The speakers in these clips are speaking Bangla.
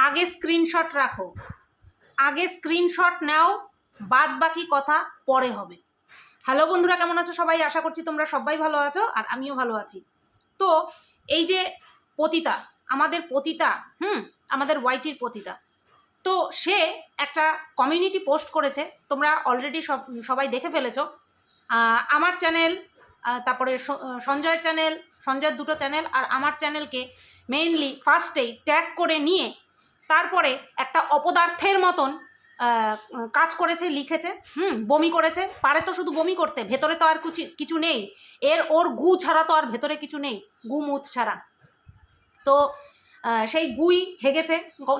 আগে স্ক্রিনশট রাখো, আগে স্ক্রিনশট নাও, বাদ বাকি কথা পরে হবে। হ্যালো বন্ধুরা, কেমন আছো সবাই? আশা করছি তোমরা সবাই ভালো আছো আর আমিও ভালো আছি। তো এই যে পতিতা, আমাদের পতিতা, আমাদের ওয়াইটির পতিতা, তো সে একটা কমিউনিটি পোস্ট করেছে, তোমরা অলরেডি সবাই দেখে ফেলেছো। আমার চ্যানেল, তারপরে সঞ্জয়ের চ্যানেল, সঞ্জয়ের দুটো চ্যানেল আর আমার চ্যানেলকে মেইনলি ফার্স্টেই ট্যাগ করে নিয়ে তারপরে একটা অপদার্থের মতন কাজ করেছে, লিখেছে, বমি করেছে। পারে তো শুধু বমি করতে, ভেতরে তো আর কিছু নেই, ওর গু ছাড়া তো আর ভেতরে কিছু নেই, গু মুত ছাড়া। তো সেই গুই হেগেছে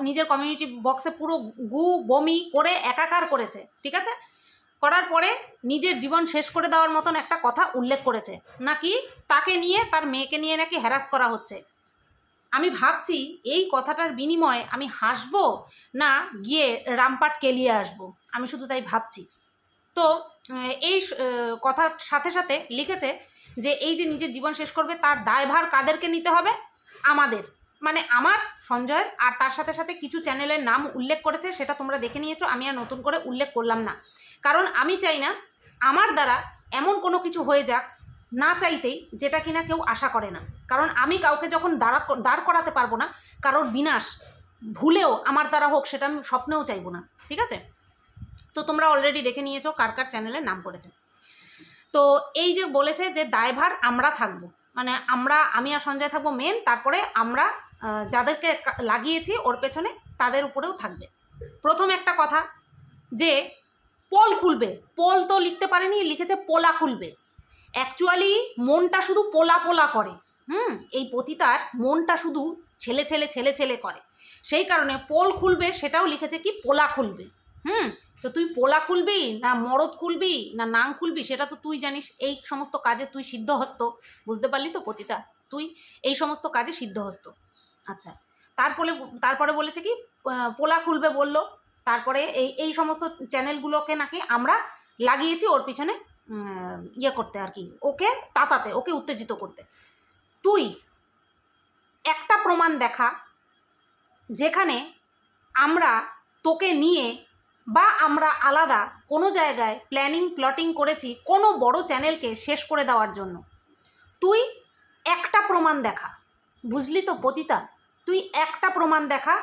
নিজের কমিউনিটি বক্সে, পুরো গু বমি করে একাকার করেছে, ঠিক আছে। করার পরে নিজের জীবন শেষ করে দেওয়ার মতন একটা কথা উল্লেখ করেছে, নাকি তাকে নিয়ে, তার মেয়েকে নিয়ে নাকি হ্যারাস করা হচ্ছে। আমি ভাবছি এই কথাটার বিনিময়ে আমি হাসবো না গিয়ে রামপাট কেলিয়ে আসবো, আমি শুধু তাই ভাবছি। তো এই কথার সাথে সাথে লিখেছে যে এই যে নিজের জীবন শেষ করবে তার দায়ভার কাদেরকে নিতে হবে? আমাদের, মানে আমার, সঞ্জয়ের, আর তার সাথে সাথে কিছু চ্যানেলের নাম উল্লেখ করেছে, সেটা তোমরা দেখে নিয়েছো, আমি আর নতুন করে উল্লেখ করলাম না। কারণ আমি চাই না আমার দ্বারা এমন কোনো কিছু হয়ে যাক না চাইতেই, যেটা কিনা কেউ আশা করে না। কারণ আমি কাউকে যখন দাঁড় করাতে পারবো না, কারোর বিনাশ ভুলেও আমার দ্বারা হোক, সেটা আমি স্বপ্নেও চাইবো না, ঠিক আছে। তো তোমরা অলরেডি দেখে নিয়েছো কার কার চ্যানেলের নাম করেছে। তো এই যে বলেছে যে দায়ভার আমরা থাকবো, মানে আমি আর সঞ্জয় থাকবো মেন, তারপরে আমরা যাদেরকে লাগিয়েছি ওর পেছনে তাদের উপরেও থাকবে। প্রথম একটা কথা যে পোল খুলবে, পোল তো লিখতে পারেনি, লিখেছে পোলা খুলবে। অ্যাকচুয়ালি মনটা শুধু পোলা পোলা করে, এই পতিতার মনটা শুধু ছেলে ছেলে ছেলে ছেলে করে, সেই কারণে পোল খুলবে সেটাও লিখেছে কি পোলা খুলবে। তো তুই পোলা খুলবি না মরদ খুলবি না নাং খুলবি সেটা তো তুই জানিস, এই সমস্ত কাজে তুই সিদ্ধহস্ত, বুঝতে পারলি তো পতিতা, তুই এই সমস্ত কাজে সিদ্ধহস্ত। আচ্ছা, তারপরে বলেছে কি পোলা খুলবে বললো, তারপরে এই সমস্ত চ্যানেলগুলোকে নাকি আমরা লাগিয়েছি ওর পিছনে ইয়ে করতে আর কি, ওকে তাতাতে, ওকে উত্তেজিত করতে। তুই একটা প্রমাণ দেখা যেখানে আমরা তোকে নিয়ে বা আমরা আলাদা কোনো জায়গায় প্লটিং করেছি কোনো বড় চ্যানেলকে শেষ করে দেওয়ার জন্য। তুই একটা প্রমাণ দেখা, বুঝলি তো পতিতা, তুই একটা প্রমাণ দেখা।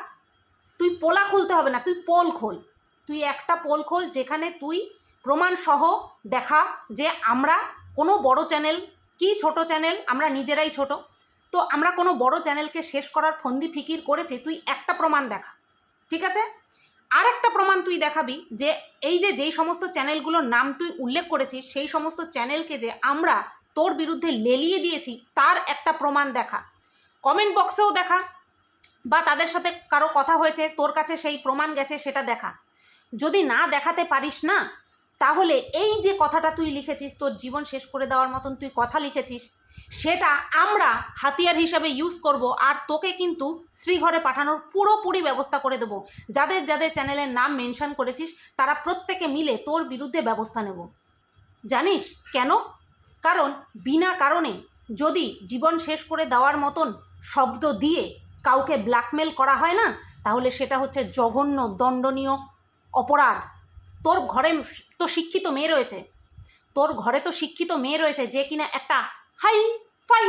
তুই পোলা খুলতে হবে না, তুই পোল খোল, তুই একটা পোল খোল যেখানে তুই প্রমাণসহ দেখা যে আমরা কোনো বড় চ্যানেল কি ছোট চ্যানেল, আমরা নিজেরাই ছোট, তো আমরা কোনো বড় চ্যানেলকে শেষ করার ফন্দি ফিকির করেছি, তুই একটা প্রমাণ দেখা, ঠিক আছে। আর একটা প্রমাণ তুই দেখাবি যে এই যে যেই সমস্ত চ্যানেলগুলোর নাম তুই উল্লেখ করেছিস সেই সমস্ত চ্যানেলকে যে আমরা তোর বিরুদ্ধে লেলিয়ে দিয়েছি তার একটা প্রমাণ দেখা, কমেন্ট বক্সেও দেখা, বা তাদের সাথে কারো কথা হয়েছে তোর কাছে সেই প্রমাণ গেছে সেটা দেখা। যদি না দেখাতে পারিস না, তাহলে এই যে কথাটা তুই লিখেছিস, তোর জীবন শেষ করে দেওয়ার মতন তুই কথা লিখেছিস, সেটা আমরা হাতিয়ার হিসাবে ইউজ করব, আর তোকে কিন্তু শ্রীঘরে পাঠানোর পুরোপুরি ব্যবস্থা করে দেবো। যাদের যাদের চ্যানেলের নাম মেনশন করেছিস তারা প্রত্যেকে মিলে তোর বিরুদ্ধে ব্যবস্থা নেব। জানিস কেন? কারণ বিনা কারণে যদি জীবন শেষ করে দেওয়ার মতন শব্দ দিয়ে কাউকে ব্ল্যাকমেল করা হয় না, তাহলে সেটা হচ্ছে জঘন্য দণ্ডনীয় অপরাধ। তোর ঘরে তো শিক্ষিত মেয়ে রয়েছে, তোর ঘরে তো শিক্ষিত মেয়ে রয়েছে যে কিনা একটা হাই ফাই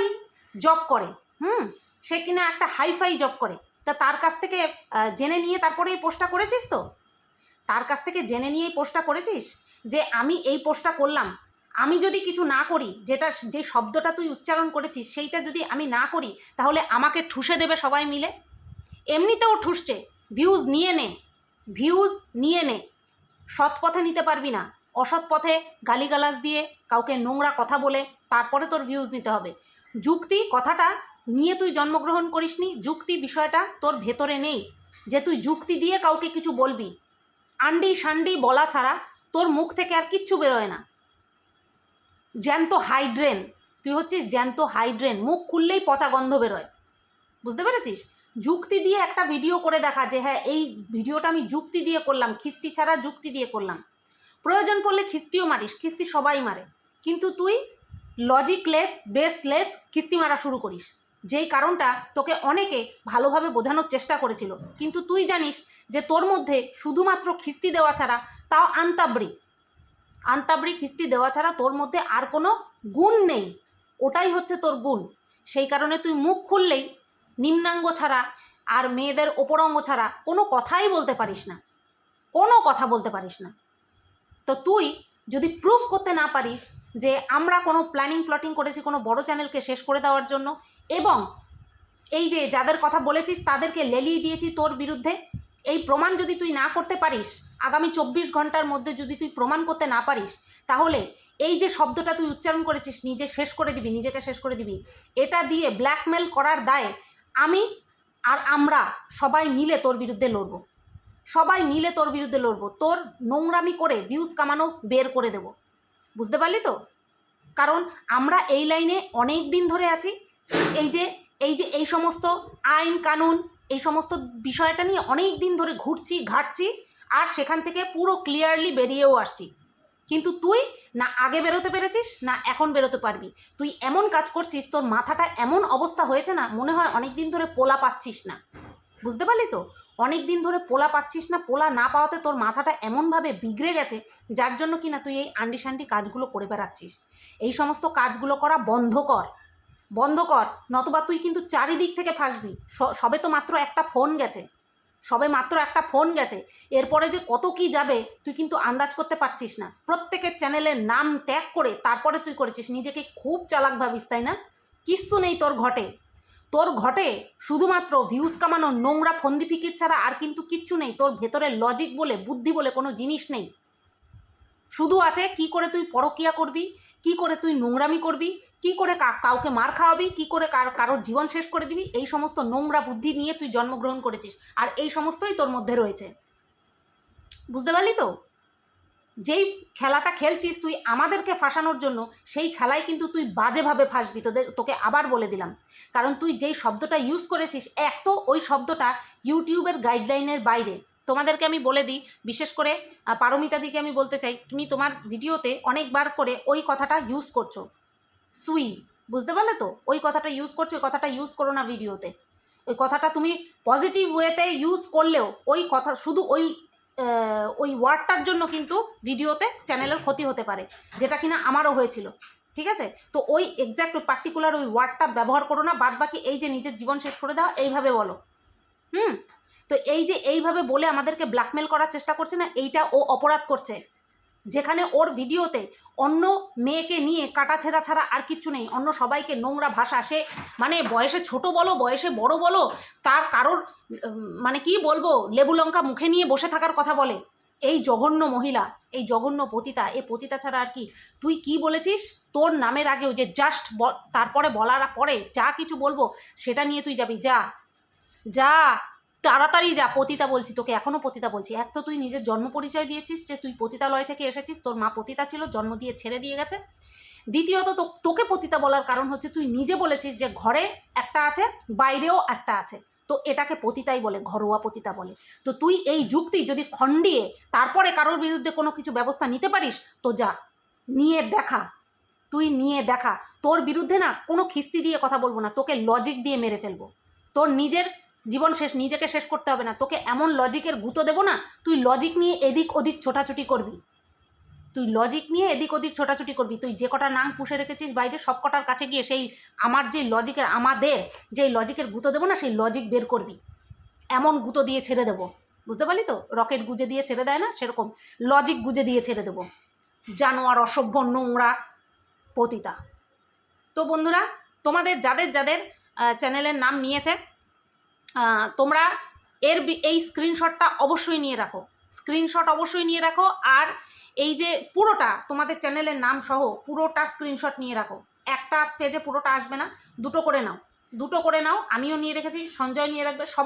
জব করে, সে কিনা একটা হাই ফাই জব করে, তা তার কাছ থেকে জেনে নিয়ে তারপরে এই পোস্টটা করেছিস, তো তার কাছ থেকে জেনে নিয়েই পোস্টটা করেছিস যে আমি এই পোস্টটা করলাম, আমি যদি কিছু না করি, যে শব্দটা তুই উচ্চারণ করেছিস সেইটা যদি আমি না করি, তাহলে আমাকে ঠুসে দেবে সবাই মিলে। এমনিতেও ঠুসছে, ভিউজ নিয়ে নে, সৎ পথে নিতে পারবি না, অসৎ পথে গালিগালাজ দিয়ে কাউকে নোংরা কথা বলে তারপরে তোর ভিউজ নিতে হবে। যুক্তি কথাটা নিয়ে তুই জন্মগ্রহণ করিসনি, যুক্তি বিষয়টা তোর ভেতরে নেই যে তুই যুক্তি দিয়ে কাউকে কিছু বলবি। আন্ডি শান্ডি বলা ছাড়া তোর মুখ থেকে আর কিচ্ছু বেরোয় না। জ্যান্ত হাইড্রেন, তুই হচ্ছিস জ্যান্ত হাইড্রেন, মুখ খুললেই পচা গন্ধ বেরোয়, বুঝতে পেরেছিস। যুক্তি দিয়ে একটা ভিডিও করে দেখা যে হ্যাঁ এই ভিডিওটা আমি যুক্তি দিয়ে করলাম, খিস্তি ছাড়া যুক্তি দিয়ে করলাম। প্রয়োজন পড়লে খিস্তিও মারিস, খিস্তি সবাই মারে, কিন্তু তুই লজিকলেস বেসলেস খিস্তি মারা শুরু করিস। যেই কারণটা তোকে অনেকে ভালোভাবে বোঝানোর চেষ্টা করেছিল, কিন্তু তুই জানিস যে তোর মধ্যে শুধুমাত্র খিস্তি দেওয়া ছাড়া, তাও আন্তাবড়ি খিস্তি দেওয়া ছাড়া তোর মধ্যে আর কোনো গুণ নেই। ওটাই হচ্ছে তোর গুণ। সেই কারণে তুই মুখ খুললেই নিম্নাঙ্গ ছাড়া আর মেয়েদের ওপর অঙ্গ ছাড়া কোনো কথাই বলতে পারিস না, কোনো কথা বলতে পারিস না। তো তুই যদি প্রুফ করতে না পারিস যে আমরা কোনো প্ল্যাটিং করেছি কোনো বড় চ্যানেলকে শেষ করে দেওয়ার জন্য, এবং এই যে যাদের কথা বলেছিস তাদেরকে লেলিয়ে দিয়েছি তোর বিরুদ্ধে, এই প্রমাণ যদি তুই না করতে পারিস, আগামী 24 ঘন্টার মধ্যে যদি তুই প্রমাণ করতে না পারিস, তাহলে এই যে শব্দটা তুই উচ্চারণ করেছিস নিজে শেষ করে দিবি, নিজেকে শেষ করে দিবি, এটা দিয়ে ব্ল্যাকমেল করার দায়ে আমি আর আমরা সবাই মিলে তোর বিরুদ্ধে লড়ব, সবাই মিলে তোর বিরুদ্ধে লড়ব। তোর নোংরামি করে ভিউজ কামানো বের করে দেব, বুঝতে পারলি তো? কারণ আমরা এই লাইনে অনেক দিন ধরে আছি, এই সমস্ত আইন কানুন এই সমস্ত বিষয়টা নিয়ে অনেক দিন ধরে ঘাটছি, আর সেখান থেকে পুরো ক্লিয়ারলি বেরিয়েও আসছি। কিন্তু তুই না আগে বেরোতে পেরেছিস, না এখন বেরোতে পারবি। তুই এমন কাজ করছিস, তোর মাথাটা এমন অবস্থা হয়েছে না, মনে হয় অনেক দিন ধরে পোলা পাচ্ছিস না, বুঝতে পারলি তো? অনেক দিন ধরে পোলা পাচ্ছিস না, পোলা না পাওয়াতে তোর মাথাটা এমনভাবে বিগড়ে গেছে, যার জন্য কিনা তুই এই আন্ডি শান্ডি কাজগুলো করে বেড়াচ্ছিস। এই সমস্ত কাজগুলো করা বন্ধ কর, নতুবা তুই কিন্তু চারিদিক থেকে ফাঁসবি। সবে তো মাত্র একটা ফোন গেছে, এরপরে যে কত কি যাবে তুই কিন্তু আন্দাজ করতে পারছিস না। প্রত্যেকের চ্যানেলের নাম ট্যাগ করে তারপরে তুই করেছিস, নিজেকে খুব চালাক ভাবিস, তাই না? কিচ্ছু নেই তোর ঘটে শুধুমাত্র ভিউজ কামানো নোংরা ফন্দি ফিকির ছাড়া আর কিন্তু কিচ্ছু নেই। তোর ভেতরে লজিক বলে বুদ্ধি বলে কোনো জিনিস নেই। শুধু আছে কি করে তুই পরকিয়া করবি, কি করে তুই নোংরামি করবি, কি করে কাউকে মার খাওয়াবি, কি করে কারোর জীবন শেষ করে দিবি, এই সমস্ত নোংরা বুদ্ধি নিয়ে তুই জন্মগ্রহণ করেছিস, আর এই সমস্তই তোর মধ্যে রয়েছে, বুঝতে পারলি তো? যেই খেলাটা খেলছিস তুই আমাদেরকে ফাঁসানোর জন্য, সেই খেলায় কিন্তু তুই বাজেভাবে ফাঁসবি, তোকে আবার বলে দিলাম। কারণ তুই যেই শব্দটা ইউজ করেছিস, এক তো ওই শব্দটা ইউটিউবের গাইডলাইনের বাইরে। তোমাদেরকে আমি বলে দিই, বিশেষ করে পারমিতাদিকে আমি বলতে চাই, তুমি তোমার ভিডিওতে অনেকবার করে ওই কথাটা ইউজ করছো, সুই, বুঝতে পারলে তো? ওই কথাটা ইউজ করছো, ওই কথাটা ইউজ করো না ভিডিওতে। ওই কথাটা তুমি পজিটিভ ওয়েতে ইউজ করলেও ওই কথা শুধু ওই ওয়ার্ডটার জন্য কিন্তু ভিডিওতে চ্যানেলের ক্ষতি হতে পারে, যেটা কিনা আমারও হয়েছিল, ঠিক আছে? তো ওই এক্স্যাক্ট পার্টিকুলার ওই ওয়ার্ডটা ব্যবহার করো না। বাদ বাকি এই যে নিজের জীবন শেষ করে দাও এইভাবে বলো। তো এই যে এইভাবে বলে আমাদেরকে ব্ল্যাকমেল করার চেষ্টা করছে না, এইটা ও অপরাধ করছে। যেখানে ওর ভিডিওতে অন্য মেয়েকে নিয়ে কাটাছেঁড়া ছাড়া আর কিচ্ছু নেই, অন্য সবাইকে নোংরা ভাষা, সে মানে বয়সে ছোট বলো বয়সে বড় বলো, তার কারোর মানে কি বলবো, লেবু লঙ্কা মুখে নিয়ে বসে থাকার কথা বলে। এই জঘন্য মহিলা, এই জঘন্য পতিতা, এই পতিতা ছাড়া আর কি? তুই কি বলেছিস তোর নামের আগেও যে জাস্ট তারপরে বলার পরে যা কিছু বলবো সেটা নিয়ে তুই যাবি, যা তাড়াতাড়ি যা। পতিতা বলছি তোকে, এখনও পতিতা বলছি। এক তো তুই নিজের জন্ম পরিচয় দিয়েছিস যে তুই পতিতালয় থেকে এসেছিস, তোর মা পতিতা ছিল, জন্ম দিয়ে ছেড়ে দিয়ে গেছে। দ্বিতীয়ত তোকে পতিতা বলার কারণ হচ্ছে তুই নিজে বলেছিস যে ঘরে একটা আছে বাইরেও একটা আছে, তো এটাকে পতিতাই বলে, ঘরোয়া পতিতা বলে। তো তুই এই যুক্তি যদি খণ্ডিয়ে তারপরে কারোর বিরুদ্ধে কোনো কিছু ব্যবস্থা নিতে পারিস, তো যা নিয়ে দেখা, তুই নিয়ে দেখা। তোর বিরুদ্ধে না কোনো খিস্তি দিয়ে কথা বলবো না, তোকে লজিক দিয়ে মেরে ফেলবো। তোর নিজের জীবন নিজেকে শেষ করতে হবে না, তোকে এমন লজিকের গুঁতো দেবো না, তুই লজিক নিয়ে এদিক ওদিক ছোটাছুটি করবি, তুই যে কটা নাং পুষে রেখেছিস বাইরে, সব কটার কাছে গিয়ে সেই আমাদের যে লজিকের গুঁতো দেবো না, সেই লজিক বের করবি। এমন গুঁতো দিয়ে ছেড়ে দেবো, বুঝতে পারলি তো? রকেট গুজে দিয়ে ছেড়ে দেয় না, সেরকম লজিক গুজে দিয়ে ছেড়ে দেবো। জানোয়ার, অসভ্য, নোংরা পতিতা। তো বন্ধুরা, তোমাদের যাদের চ্যানেলের নাম নিয়েছে, তোমরা এই স্ক্রিনশটটা অবশ্যই নিয়ে রাখো, আর এই যে পুরোটা তোমাদের চ্যানেলের নাম সহ পুরোটা স্ক্রিনশট নিয়ে রাখো। একটা পেজে পুরোটা আসবে না, দুটো করে নাও, আমিও নিয়ে রেখেছি, সঞ্জয় নিয়ে রাখবে, সবাই